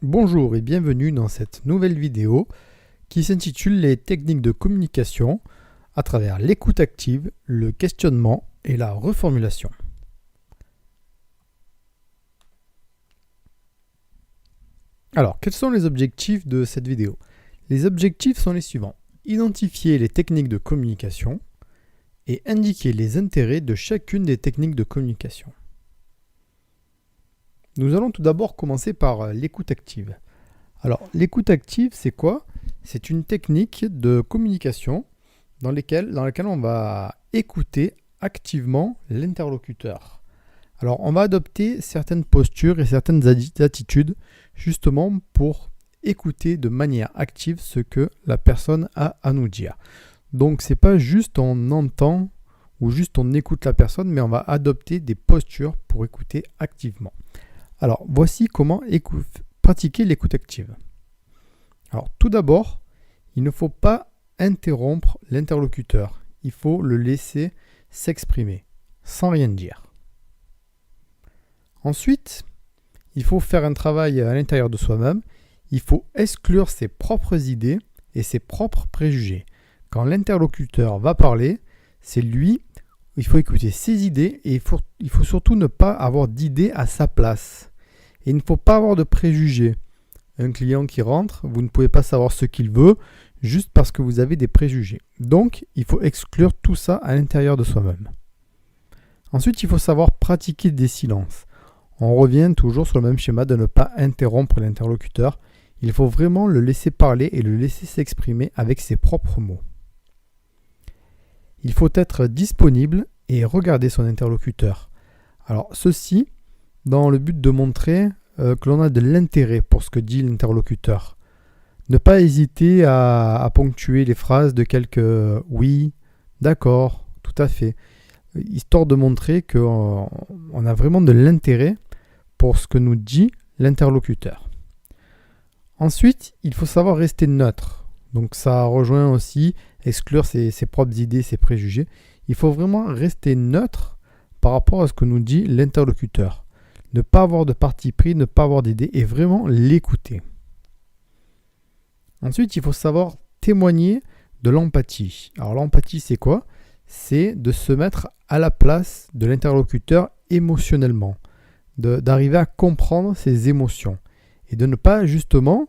Bonjour et bienvenue dans cette nouvelle vidéo qui s'intitule Les techniques de communication à travers l'écoute active, le questionnement et la reformulation. Alors, quels sont les objectifs de cette vidéo? Les objectifs sont les suivants. Identifier les techniques de communication et indiquer les intérêts de chacune des techniques de communication. Nous allons tout d'abord commencer par l'écoute active. Alors, l'écoute active, c'est quoi? C'est une technique de communication dans laquelle on va écouter activement l'interlocuteur. Alors, on va adopter certaines postures et certaines attitudes justement pour écouter de manière active ce que la personne a à nous dire. Donc, c'est pas juste on entend ou juste on écoute la personne, mais on va adopter des postures pour écouter activement. Alors, voici comment pratiquer l'écoute active. Alors, tout d'abord, il ne faut pas interrompre l'interlocuteur. Il faut le laisser s'exprimer, sans rien dire. Ensuite, il faut faire un travail à l'intérieur de soi-même. Il faut exclure ses propres idées et ses propres préjugés. Quand l'interlocuteur va parler, c'est lui. Il faut écouter ses idées et il faut surtout ne pas avoir d'idées à sa place. Et il ne faut pas avoir de préjugés. Un client qui rentre, vous ne pouvez pas savoir ce qu'il veut juste parce que vous avez des préjugés. Donc, il faut exclure tout ça à l'intérieur de soi-même. Ensuite, il faut savoir pratiquer des silences. On revient toujours sur le même schéma de ne pas interrompre l'interlocuteur. Il faut vraiment le laisser parler et le laisser s'exprimer avec ses propres mots. Il faut être disponible et regarder son interlocuteur. Alors, ceci dans le but de montrer que l'on a de l'intérêt pour ce que dit l'interlocuteur. Ne pas hésiter à ponctuer les phrases de quelques oui, d'accord, tout à fait, histoire de montrer qu'on a vraiment de l'intérêt pour ce que nous dit l'interlocuteur. Ensuite, il faut savoir rester neutre. Donc ça rejoint aussi exclure ses propres idées, ses préjugés. Il faut vraiment rester neutre par rapport à ce que nous dit l'interlocuteur. Ne pas avoir de parti pris, ne pas avoir d'idée et vraiment l'écouter. Ensuite, il faut savoir témoigner de l'empathie. Alors l'empathie, c'est quoi? C'est de se mettre à la place de l'interlocuteur émotionnellement, d'arriver à comprendre ses émotions et de ne pas justement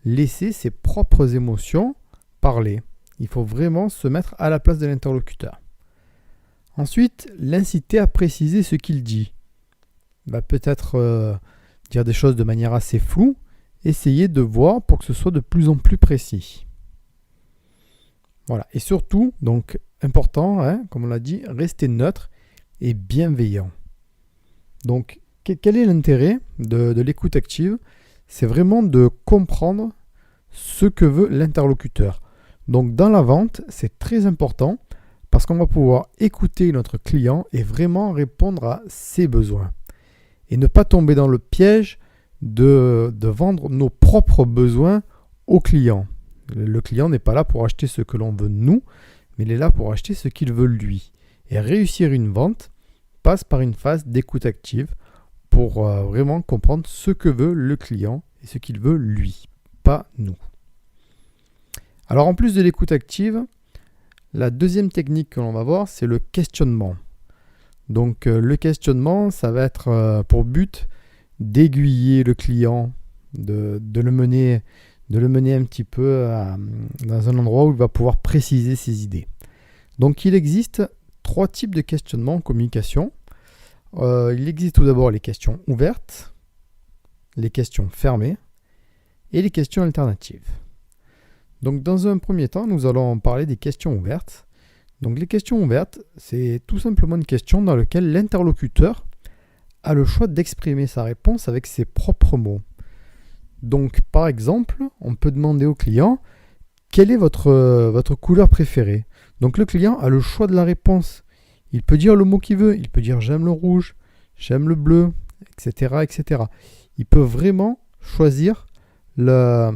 laisser ses propres émotions parler. Il faut vraiment se mettre à la place de l'interlocuteur. Ensuite, l'inciter à préciser ce qu'il dit. Peut-être dire des choses de manière assez floue, essayer de voir pour que ce soit de plus en plus précis. Voilà. Et surtout, donc important, comme on l'a dit, rester neutre et bienveillant. Donc, quel est l'intérêt de l'écoute active? C'est vraiment de comprendre ce que veut l'interlocuteur. Donc, dans la vente, c'est très important parce qu'on va pouvoir écouter notre client et vraiment répondre à ses besoins. Et ne pas tomber dans le piège de vendre nos propres besoins au client. Le client n'est pas là pour acheter ce que l'on veut nous, mais il est là pour acheter ce qu'il veut lui. Et réussir une vente passe par une phase d'écoute active pour vraiment comprendre ce que veut le client et ce qu'il veut lui, pas nous. Alors en plus de l'écoute active, la deuxième technique que l'on va voir, c'est le questionnement. Donc le questionnement, ça va être pour but d'aiguiller le client, de le mener un petit peu dans un endroit où il va pouvoir préciser ses idées. Donc il existe 3 types de questionnement en communication. Il existe tout d'abord les questions ouvertes, les questions fermées et les questions alternatives. Donc dans un premier temps, nous allons parler des questions ouvertes. Donc les questions ouvertes, c'est tout simplement une question dans laquelle l'interlocuteur a le choix d'exprimer sa réponse avec ses propres mots. Donc par exemple, on peut demander au client quelle est votre couleur préférée. Donc le client a le choix de la réponse. Il peut dire le mot qu'il veut, il peut dire j'aime le rouge, j'aime le bleu, etc., etc. Il peut vraiment choisir la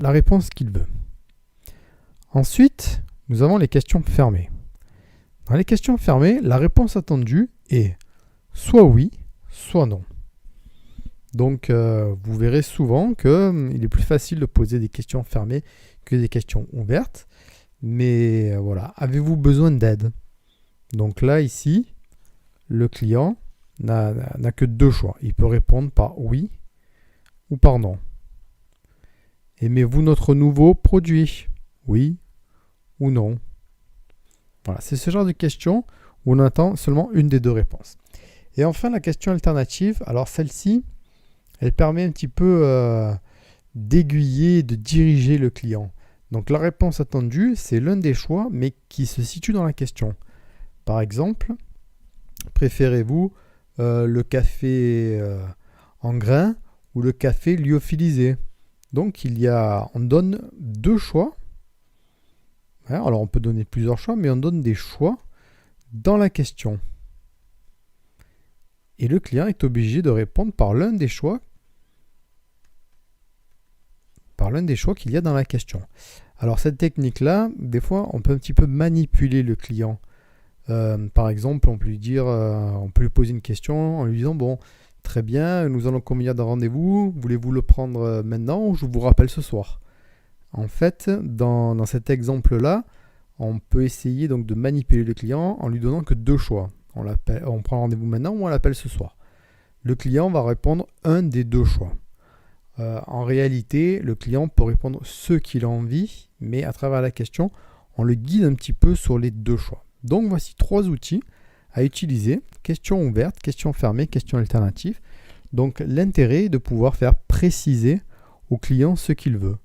réponse qu'il veut. Ensuite, nous avons les questions fermées. Dans les questions fermées, la réponse attendue est soit oui, soit non. Donc, vous verrez souvent qu'il est plus facile de poser des questions fermées que des questions ouvertes. Mais voilà, avez-vous besoin d'aide? Donc là, ici, le client n'a que deux choix. Il peut répondre par oui ou par non. Aimez-vous notre nouveau produit? Oui ou non? Voilà, c'est ce genre de questions où on attend seulement une des deux réponses. Et enfin, la question alternative. Alors celle-ci, elle permet un petit peu d'aiguiller, de diriger le client. Donc la réponse attendue, c'est l'un des choix, mais qui se situe dans la question. Par exemple, préférez-vous le café en grains ou le café lyophilisé? Donc on donne deux choix. Alors on peut donner plusieurs choix, mais on donne des choix dans la question. Et le client est obligé de répondre par l'un des choix qu'il y a dans la question. Alors cette technique-là, des fois, on peut un petit peu manipuler le client. Par exemple, on peut lui poser une question en lui disant, bon, très bien, nous allons convenir d'un rendez-vous, voulez-vous le prendre maintenant ou je vous rappelle ce soir? En fait, dans cet exemple-là, on peut essayer donc de manipuler le client en lui donnant que deux choix. On prend rendez-vous maintenant ou on l'appelle ce soir. Le client va répondre un des deux choix. En réalité, le client peut répondre ce qu'il a envie, mais à travers la question, on le guide un petit peu sur les deux choix. Donc voici trois outils à utiliser. Question ouverte, question fermée, question alternative. Donc l'intérêt est de pouvoir faire préciser au client ce qu'il veut.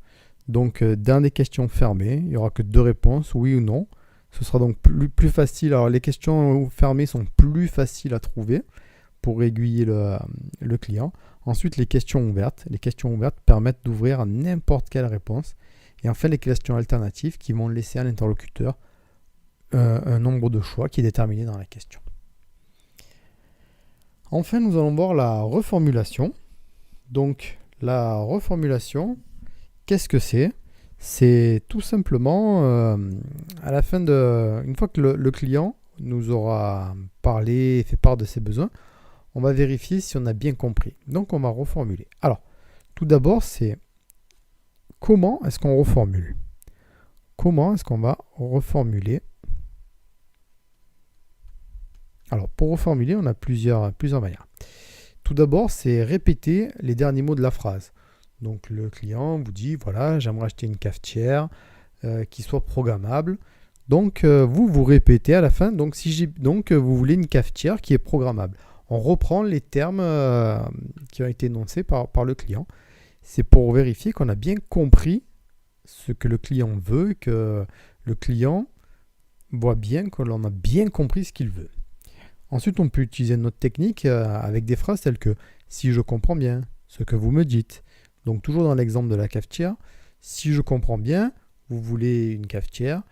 Donc dans des questions fermées, il n'y aura que deux réponses, oui ou non. Ce sera donc plus facile. Alors les questions fermées sont plus faciles à trouver pour aiguiller le client. Ensuite, les questions ouvertes. Les questions ouvertes permettent d'ouvrir à n'importe quelle réponse. Et enfin, les questions alternatives qui vont laisser à l'interlocuteur un nombre de choix qui est déterminé dans la question. Enfin, nous allons voir la reformulation. Donc, la reformulation, qu'est-ce que c'est? C'est tout simplement, à la fin une fois que le client nous aura parlé et fait part de ses besoins, on va vérifier si on a bien compris. Donc, on va reformuler. Alors, tout d'abord, c'est comment est-ce qu'on reformule? Comment est-ce qu'on va reformuler? Alors, pour reformuler, on a plusieurs manières. Tout d'abord, c'est répéter les derniers mots de la phrase. Donc, le client vous dit, voilà, j'aimerais acheter une cafetière qui soit programmable. Donc, vous répétez à la fin, donc vous voulez une cafetière qui est programmable. On reprend les termes qui ont été énoncés par le client. C'est pour vérifier qu'on a bien compris ce que le client veut, que le client voit bien que l'on a bien compris ce qu'il veut. Ensuite, on peut utiliser notre technique avec des phrases telles que « si je comprends bien ce que vous me dites ». Donc toujours dans l'exemple de la cafetière, si je comprends bien, vous voulez une cafetière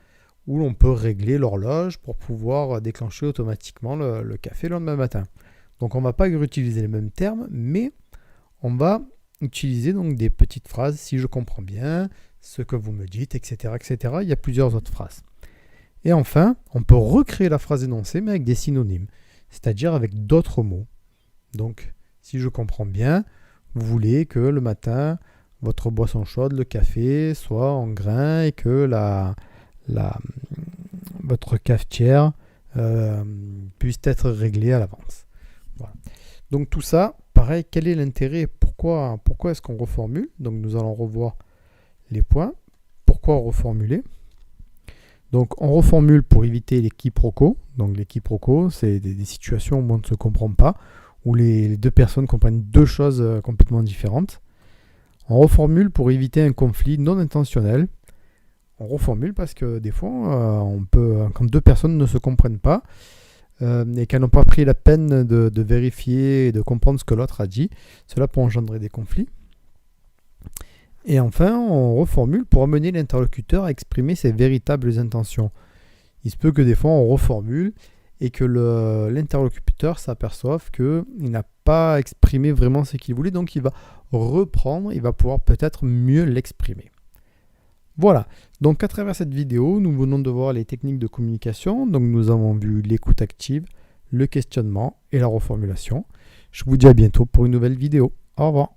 où l'on peut régler l'horloge pour pouvoir déclencher automatiquement le café le lendemain matin. Donc on ne va pas utiliser les mêmes termes, mais on va utiliser donc des petites phrases, si je comprends bien ce que vous me dites, etc., etc. Il y a plusieurs autres phrases. Et enfin, on peut recréer la phrase énoncée, mais avec des synonymes, c'est-à-dire avec d'autres mots. Donc, si je comprends bien, vous voulez que le matin, votre boisson chaude, le café, soit en grains et que votre cafetière puisse être réglée à l'avance. Voilà. Donc tout ça, pareil, quel est l'intérêt? Pourquoi est-ce qu'on reformule? Donc nous allons revoir les points. Pourquoi reformuler? Donc on reformule pour éviter les quiproquos. Donc les quiproquos, c'est des situations où on ne se comprend pas, où les deux personnes comprennent deux choses complètement différentes. On reformule pour éviter un conflit non intentionnel. On reformule parce que des fois, quand deux personnes ne se comprennent pas et qu'elles n'ont pas pris la peine de vérifier et de comprendre ce que l'autre a dit, cela peut engendrer des conflits. Et enfin, on reformule pour amener l'interlocuteur à exprimer ses véritables intentions. Il se peut que des fois, on reformule et que l'interlocuteur s'aperçoive qu'il n'a pas exprimé vraiment ce qu'il voulait, donc il va reprendre, il va pouvoir peut-être mieux l'exprimer. Voilà, donc à travers cette vidéo, nous venons de voir les techniques de communication. Donc nous avons vu l'écoute active, le questionnement et la reformulation. Je vous dis à bientôt pour une nouvelle vidéo. Au revoir.